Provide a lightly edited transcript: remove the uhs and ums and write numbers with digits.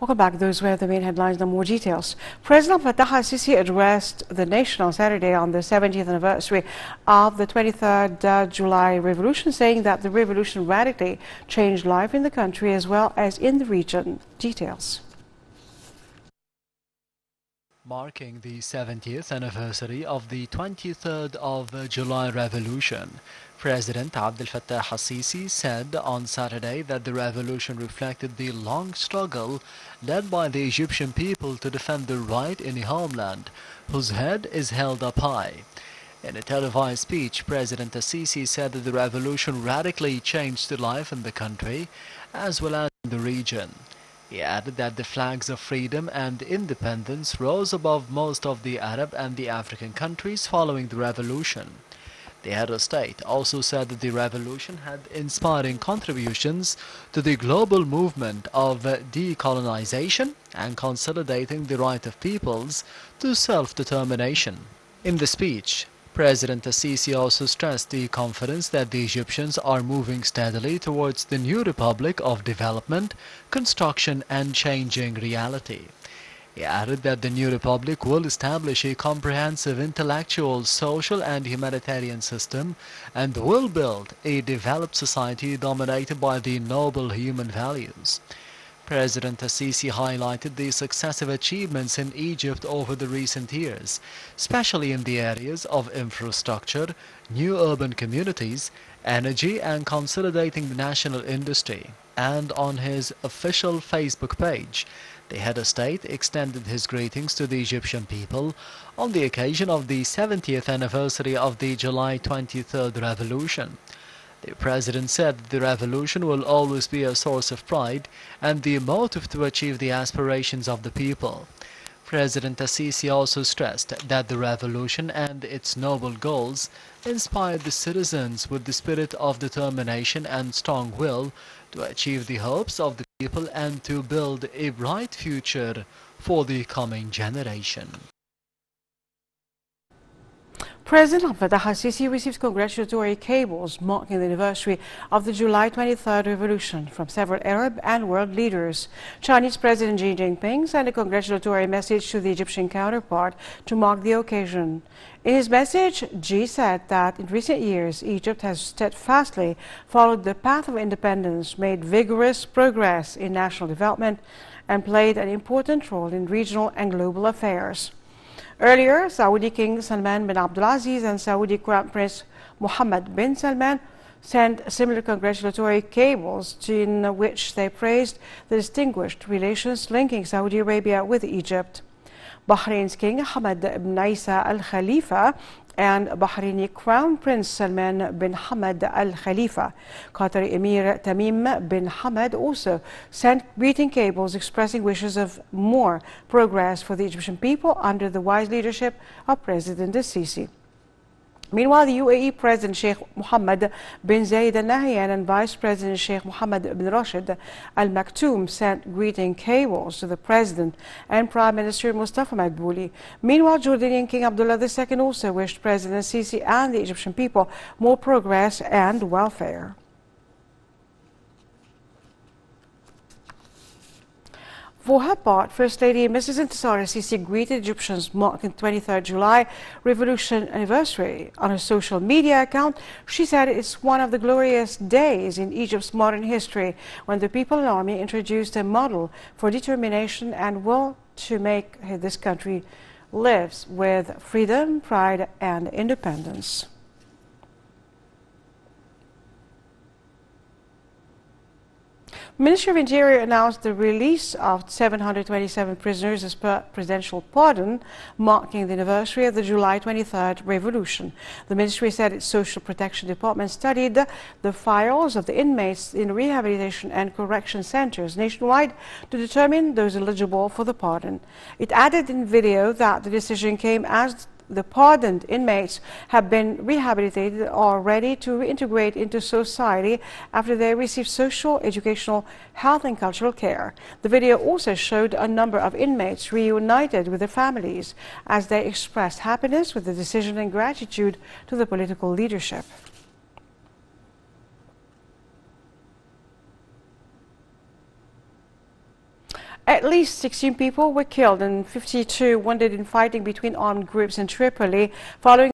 Welcome back. Those were the main headlines. Now more details. President Fattah al-Sisi addressed the nation on Saturday on the 70th anniversary of the 23rd July revolution, saying that the revolution radically changed life in the country as well as in the region. Details. Marking the 70th anniversary of the 23rd of July revolution, President Abdel Fattah al-Sisi said on Saturday that the revolution reflected the long struggle led by the Egyptian people to defend their right in a homeland whose head is held up high. In a televised speech, President al-Sisi said that the revolution radically changed the life in the country as well as in the region. He added that the flags of freedom and independence rose above most of the Arab and the African countries following the revolution. The head of state also said that the revolution had inspiring contributions to the global movement of decolonization and consolidating the right of peoples to self-determination. In the speech, President al-Sisi also stressed the confidence that the Egyptians are moving steadily towards the new republic of development, construction and changing reality. He added that the new republic will establish a comprehensive intellectual, social and humanitarian system and will build a developed society dominated by the noble human values. President al-Sisi highlighted the successive achievements in Egypt over the recent years, especially in the areas of infrastructure, new urban communities, energy and consolidating the national industry. And on his official Facebook page, the head of state extended his greetings to the Egyptian people on the occasion of the 70th anniversary of the July 23rd revolution. The president said that the revolution will always be a source of pride and the motive to achieve the aspirations of the people. President al-Sisi also stressed that the revolution and its noble goals inspired the citizens with the spirit of determination and strong will to achieve the hopes of the people and to build a bright future for the coming generation. President Fattah al-Sisi received congratulatory cables marking the anniversary of the July 23rd revolution from several Arab and world leaders. Chinese President Xi Jinping sent a congratulatory message to the Egyptian counterpart to mark the occasion. In his message, Xi said that in recent years, Egypt has steadfastly followed the path of independence, made vigorous progress in national development, and played an important role in regional and global affairs. Earlier, Saudi King Salman bin Abdulaziz and Saudi Crown Prince Mohammed bin Salman sent similar congratulatory cables in which they praised the distinguished relations linking Saudi Arabia with Egypt. Bahrain's King Hamad bin Isa Al Khalifa and Bahraini Crown Prince Salman bin Hamad Al Khalifa. Qatari Emir Tamim bin Hamad also sent greeting cables expressing wishes of more progress for the Egyptian people under the wise leadership of President al-Sisi. Meanwhile, the UAE President Sheikh Mohammed bin Zayed Al Nahyan and Vice President Sheikh Mohammed bin Rashid Al Maktoum sent greeting cables to the President and Prime Minister Mustafa Madbouli. Meanwhile, Jordanian King Abdullah II also wished President Sisi and the Egyptian people more progress and welfare. For her part, First Lady Mrs. Intisar al-Sisi greeted Egyptians marking the 23rd July revolution anniversary. On her social media account, she said it's one of the glorious days in Egypt's modern history when the People and Army introduced a model for determination and will to make this country live with freedom, pride and independence. Ministry of Interior announced the release of 727 prisoners as per presidential pardon, marking the anniversary of the July 23rd revolution. The ministry said its Social Protection Department studied the files of the inmates in rehabilitation and correction centers nationwide to determine those eligible for the pardon. It added in video that the decision came as the pardoned inmates have been rehabilitated or ready to reintegrate into society after they receive social, educational, health and cultural care. The video also showed a number of inmates reunited with their families as they expressed happiness with the decision and gratitude to the political leadership. At least 16 people were killed and 52 wounded in fighting between armed groups in Tripoli following